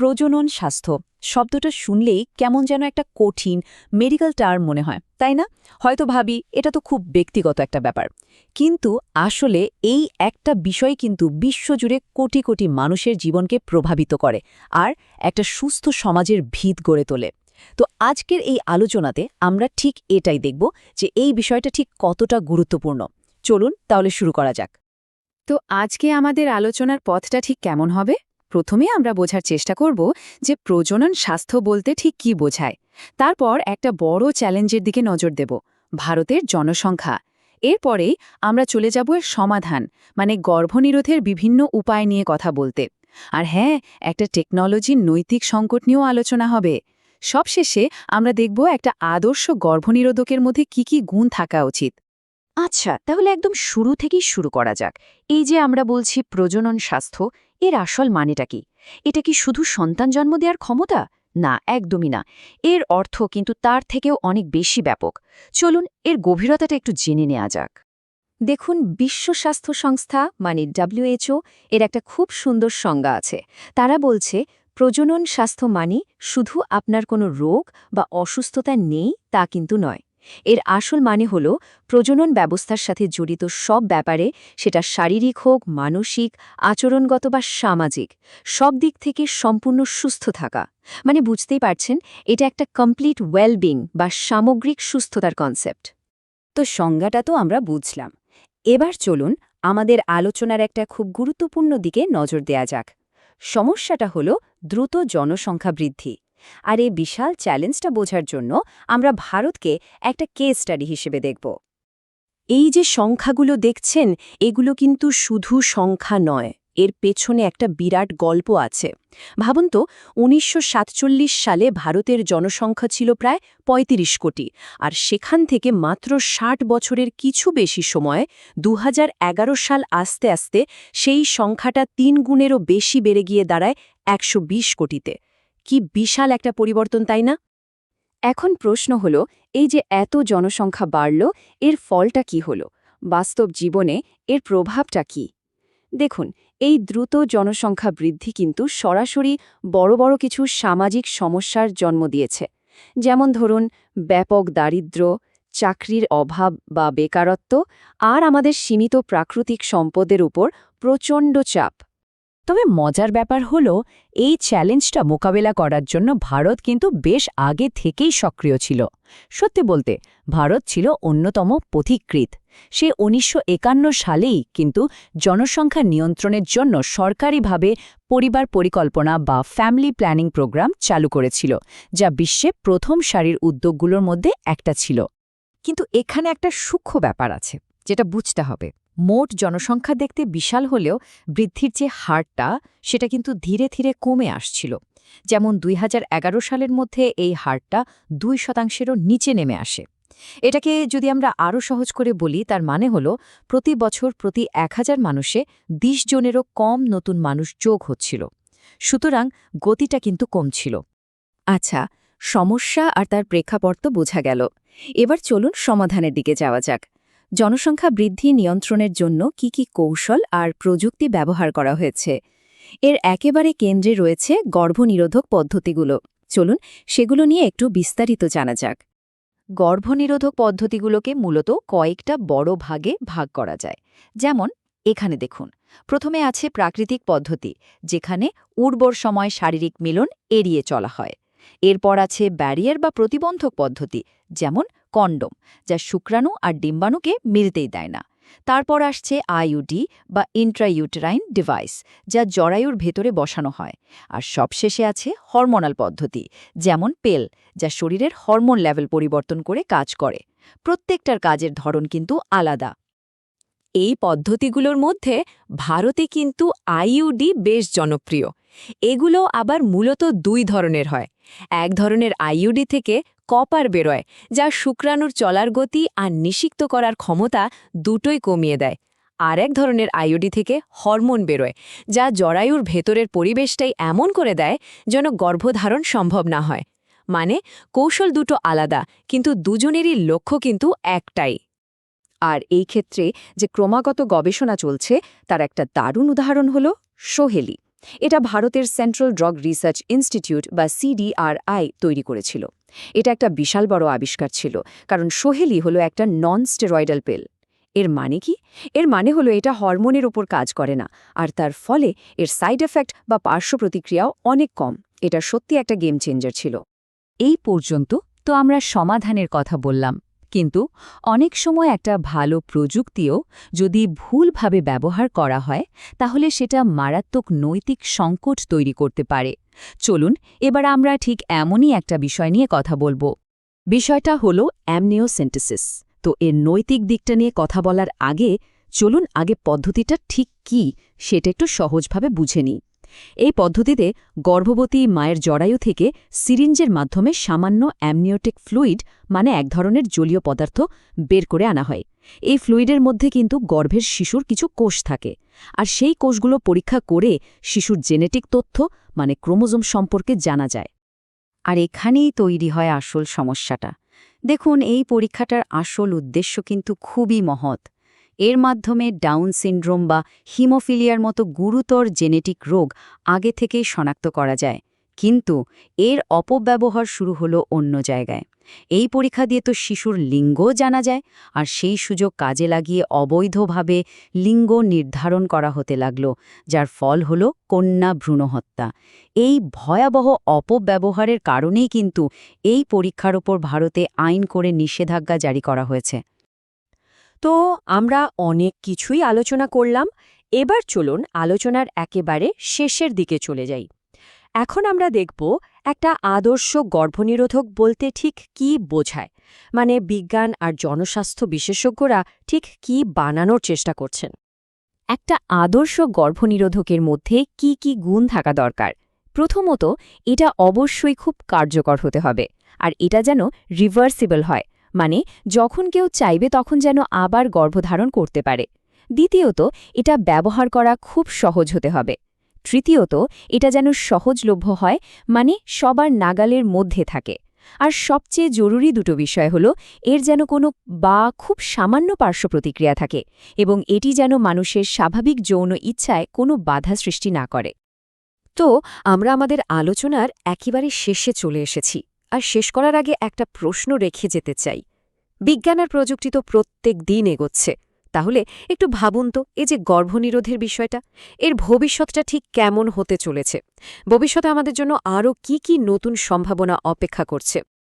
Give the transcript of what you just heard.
প্রজনন স্বাস্থ্য শব্দটা শুনলেই কেমন যেন একটা কঠিন মেডিকেল টার্ম মনে হয়, তাই না? হয়তো ভাবি এটা তো খুব ব্যক্তিগত একটা ব্যাপার। কিন্তু আসলে এই একটা বিষয় কিন্তু বিশ্বজুড়ে কোটি কোটি মানুষের জীবনকে প্রভাবিত করে আর একটা সুস্থ সমাজের ভিত গড়ে তোলে। তো আজকের এই আলোচনাতে আমরা ঠিক এটাই দেখব যে এই বিষয়টা ঠিক কতটা গুরুত্বপূর্ণ। চলুন তাহলে শুরু করা যাক। তো আজকে আমাদের আলোচনার পথটা ঠিক কেমন হবে? প্রথমে আমরা বোঝার চেষ্টা করব যে প্রজনন স্বাস্থ্য বলতে ঠিক কি বোঝায়। তারপর একটা বড় চ্যালেঞ্জের দিকে নজর দেব, ভারতের জনসংখ্যা। এরপরেই আমরা চলে যাব এর সমাধান, মানে গর্ভনিরোধের বিভিন্ন উপায় নিয়ে কথা বলতে। আর হ্যাঁ, একটা টেকনোলজির নৈতিক সংকট নিয়েও আলোচনা হবে। সবশেষে আমরা দেখব একটা আদর্শ গর্ভনিরোধকের মধ্যে কি কি গুণ থাকা উচিত। আচ্ছা, তাহলে একদম শুরু থেকেই শুরু করা যাক। এই যে আমরা বলছি প্রজনন স্বাস্থ্য, এর আসল মানেটা কি? এটা কি শুধু সন্তান জন্ম দেওয়ার ক্ষমতা? না, একদমই না। এর অর্থ কিন্তু তার থেকেও অনেক বেশি ব্যাপক। চলুন এর গভীরতাটা একটু জেনে নেওয়া যাক। দেখুন, বিশ্ব স্বাস্থ্য সংস্থা মানে WHO এর একটা খুব সুন্দর সংজ্ঞা আছে। তারা বলছে প্রজনন স্বাস্থ্য মানে শুধু আপনার কোনো রোগ বা অসুস্থতা নেই তা কিন্তু নয়। এর আসল মানে হল প্রজনন ব্যবস্থার সাথে জড়িত সব ব্যাপারে, সেটা শারীরিক হোক, মানসিক, আচরণগত বা সামাজিক, সব দিক থেকে সম্পূর্ণ সুস্থ থাকা। মানে বুঝতেই পারছেন, এটা একটা কমপ্লিট ওয়েলবিং বা সামগ্রিক সুস্থতার কনসেপ্ট। তো সংজ্ঞাটা তো আমরা বুঝলাম। এবার চলুন আমাদের আলোচনার একটা খুব গুরুত্বপূর্ণ দিকে নজর দেয়া যাক। সমস্যাটা হলো দ্রুত জনসংখ্যা বৃদ্ধি। আর এই বিশাল চ্যালেঞ্জটা বোঝার জন্য আমরা ভারতকে একটা কেস স্টাডি হিসেবে দেখব। এই যে সংখ্যাগুলো দেখছেন, এগুলো কিন্তু শুধু সংখ্যা নয়, এর পেছনে একটা বিরাট গল্প আছে। ভাবুন তো, ১৯৪৭ সালে ভারতের জনসংখ্যা ছিল প্রায় ৩৫ কোটি, আর সেখান থেকে মাত্র ৬০ বছরের কিছু বেশি সময়ে ২০১১ সাল আসতে আসতে সেই সংখ্যাটা ৩ গুণেরও বেশি বেড়ে গিয়ে দাঁড়ায় ১২০ কোটিতে। কি বিশাল একটা পরিবর্তন, তাই না? এখন প্রশ্ন হলো, এই যে এত জনসংখ্যা বাড়ল, এর ফলটা কি হলো? বাস্তব জীবনে এর প্রভাবটা কি? দেখুন, এই দ্রুত জনসংখ্যা বৃদ্ধি কিন্তু সরাসরি বড় বড় কিছু সামাজিক সমস্যার জন্ম দিয়েছে। যেমন ধরুন, ব্যাপক দারিদ্র্য, চাকরির অভাব বা বেকারত্ব, আর আমাদের সীমিত প্রাকৃতিক সম্পদের উপর প্রচণ্ড চাপ। তবে মজার ব্যাপার হলো, এই চ্যালেঞ্জটা মোকাবেলা করার জন্য ভারত কিন্তু বেশ আগে থেকেই সক্রিয় ছিল। সত্যি বলতে, ভারত ছিল অন্যতম পথিকৃৎ। সে ১৯৫১ সালেই কিন্তু জনসংখ্যা নিয়ন্ত্রণের জন্য সরকারিভাবে পরিবার পরিকল্পনা বা ফ্যামিলি প্ল্যানিং প্রোগ্রাম চালু করেছিল, যা বিশ্বে প্রথম সারির উদ্যোগগুলোর মধ্যে একটা ছিল। কিন্তু এখানে একটা সূক্ষ্ম ব্যাপার আছে, যেটা বুঝতে হবে। মোট জনসংখ্যা দেখতে বিশাল হলেও বৃদ্ধির যে হারটা, সেটা কিন্তু ধীরে ধীরে কমে আসছিল। যেমন ২০১১ সালের মধ্যে এই হারটা ২%-এরও নিচে নেমে আসে। এটাকে যদি আমরা আরও সহজ করে বলি, তার মানে হলো প্রতি বছর প্রতি ১,০০০ মানুষে ২০ জনেরও কম নতুন মানুষ যোগ হচ্ছিল। সুতরাং গতিটা কিন্তু কমছিল। আচ্ছা, সমস্যা আর তার প্রেক্ষাপট তো বোঝা গেল। এবার চলুন সমাধানের দিকে যাওয়া যাক। জনসংখ্যা বৃদ্ধি নিয়ন্ত্রণের জন্য কি কি কৌশল আর প্রযুক্তি ব্যবহার করা হয়েছে? এর একেবারে কেন্দ্রে রয়েছে গর্ভনিরোধক পদ্ধতিগুলো। চলুন সেগুলো নিয়ে একটু বিস্তারিত জানা যাক। গর্ভনিরোধক পদ্ধতিগুলোকে মূলত কয়েকটা বড় ভাগে ভাগ করা যায়। যেমন এখানে দেখুন, প্রথমে আছে প্রাকৃতিক পদ্ধতি, যেখানে উর্বর সময় শারীরিক মিলন এড়িয়ে চলা হয়। এরপর আছে ব্যারিয়ার বা প্রতিবন্ধক পদ্ধতি, যেমন কন্ডোম, যা শুক্রাণু আর ডিম্বাণুকে মিলতেই দেয় না। তারপর আসছে আইইউডি বা ইন্ট্রাইউটেরাইন ডিভাইস, যা জরায়ুর ভেতরে বসানো হয়। আর সবশেষে আছে হরমোনাল পদ্ধতি, যেমন পেল, যা শরীরের হরমোন লেভেল পরিবর্তন করে কাজ করে। প্রত্যেকটার কাজের ধরন কিন্তু আলাদা। এই পদ্ধতিগুলোর মধ্যে ভারতে কিন্তু আইইউডি বেশ জনপ্রিয়। এগুলো আবার মূলত দুই ধরনের হয়। এক ধরনের আইইউডি থেকে কপার বেরোয়, যা শুক্রাণুর চলার গতি আর নিষিক্ত করার ক্ষমতা দুটোই কমিয়ে দেয়। আর এক ধরনের আইইউডি থেকে হরমোন বেরোয়, যা জরায়ুর ভেতরের পরিবেশটাই এমন করে দেয় যেন গর্ভধারণ সম্ভব না হয়। মানে কৌশল দুটো আলাদা, কিন্তু দুজনেরই লক্ষ্য কিন্তু একটাই। আর এই ক্ষেত্রে যে ক্রমাগত গবেষণা চলছে, তার একটা দারুণ উদাহরণ হল সোহেলি। এটা ভারতের সেন্ট্রাল ড্রাগ রিসার্চ ইনস্টিটিউট বা CDRI তৈরি করেছিল। এটা একটা বিশাল বড় আবিষ্কার ছিল, কারণ সোহেলি হলো একটা নন স্টেরয়েডাল পিল। এর মানে কি? এর মানে হলো এটা হরমোনের ওপর কাজ করে না, আর তার ফলে এর সাইড এফেক্ট বা পার্শ্ব প্রতিক্রিয়াও অনেক কম। এটা সত্যি একটা গেম চেঞ্জার ছিল। এই পর্যন্ত তো আমরা সমাধানের কথা বললাম, কিন্তু অনেক সময় একটা ভালো প্রযুক্তিও যদি ভুলভাবে ব্যবহার করা হয় তাহলে সেটা মারাত্মক নৈতিক সংকট তৈরি করতে পারে। চলুন এবার আমরা ঠিক এমনই একটা বিষয় নিয়ে কথা বলবো। বিষয়টা হলো অ্যামনিওসেন্টেসিস। তো এর নৈতিক দিকটা নিয়ে কথা বলার আগে চলুন আগে পদ্ধতিটা ঠিক কী সেটা একটু সহজভাবে বুঝে নিই। এই পদ্ধতিতে গর্ভবতী মায়ের জরায়ু থেকে সিরিঞ্জের মাধ্যমে সামান্য অ্যামনিওটিক ফ্লুইড মানে এক ধরনের জলীয় পদার্থ বের করে আনা হয়। এই ফ্লুইডের মধ্যে কিন্তু গর্ভের শিশুর কিছু কোষ থাকে, আর সেই কোষগুলো পরীক্ষা করে শিশুর জেনেটিক তথ্য মানে ক্রোমোজোম সম্পর্কে জানা যায়। আর এখানেই তৈরি হয় আসল সমস্যাটা। দেখুন, এই পরীক্ষাটার আসল উদ্দেশ্য কিন্তু খুবই মহৎ। এর মাধ্যমে ডাউন সিনড্রোম বা হিমোফিলিয়ার মতো গুরুতর জেনেটিক রোগ আগে থেকেই শনাক্ত করা যায়। কিন্তু এর অপব্যবহার শুরু হলো অন্য জায়গায়। এই পরীক্ষা দিয়ে তো শিশুর লিঙ্গও জানা যায়, আর সেই সুযোগ কাজে লাগিয়ে অবৈধভাবে লিঙ্গ নির্ধারণ করা হতে লাগল, যার ফল হলো কন্যা ভ্রূণহত্যা। এই ভয়াবহ অপব্যবহারের কারণেই কিন্তু এই পরীক্ষার ওপর ভারতে আইন করে নিষেধাজ্ঞা জারি করা হয়েছে। তো আমরা অনেক কিছুই আলোচনা করলাম। এবার চলুন আলোচনার একেবারে শেষের দিকে চলে যাই। এখন আমরা দেখব একটা আদর্শ গর্ভনিরোধক বলতে ঠিক কী বোঝায়, মানে বিজ্ঞান আর জনস্বাস্থ্য বিশেষজ্ঞরা ঠিক কী বানানোর চেষ্টা করছেন। একটা আদর্শ গর্ভনিরোধকের মধ্যে কি কি গুণ থাকা দরকার? প্রথমত, এটা অবশ্যই খুব কার্যকর হতে হবে, আর এটা যেন রিভার্সিবল হয়, মানে যখন কেউ চাইবে তখন যেন আবার গর্ভধারণ করতে পারে। দ্বিতীয়ত, এটা ব্যবহার করা খুব সহজ হতে হবে। তৃতীয়ত, এটা যেন সহজলভ্য হয়, মানে সবার নাগালের মধ্যে থাকে। আর সবচেয়ে জরুরি দুটো বিষয় হলো এর যেন কোনো বা খুব সামান্য পার্শ্ব প্রতিক্রিয়া থাকে, এবং এটি যেন মানুষের স্বাভাবিক যৌন ইচ্ছায় কোনো বাধা সৃষ্টি না করে। তো আমরা আমাদের আলোচনার একেবারে শেষে চলে এসেছি, আর শেষ করার আগে একটা প্রশ্ন রেখে যেতে চাই। বিজ্ঞান আর প্রযুক্তি তো প্রত্যেক দিন এগোচ্ছে, তাহলে একটু ভাবুন তো, এই যে গর্ভনিরোধের বিষয়টা, এর ভবিষ্যৎটা ঠিক কেমন হতে চলেছে? ভবিষ্যতে আমাদের জন্য আরও কি কি নতুন সম্ভাবনা অপেক্ষা করছে?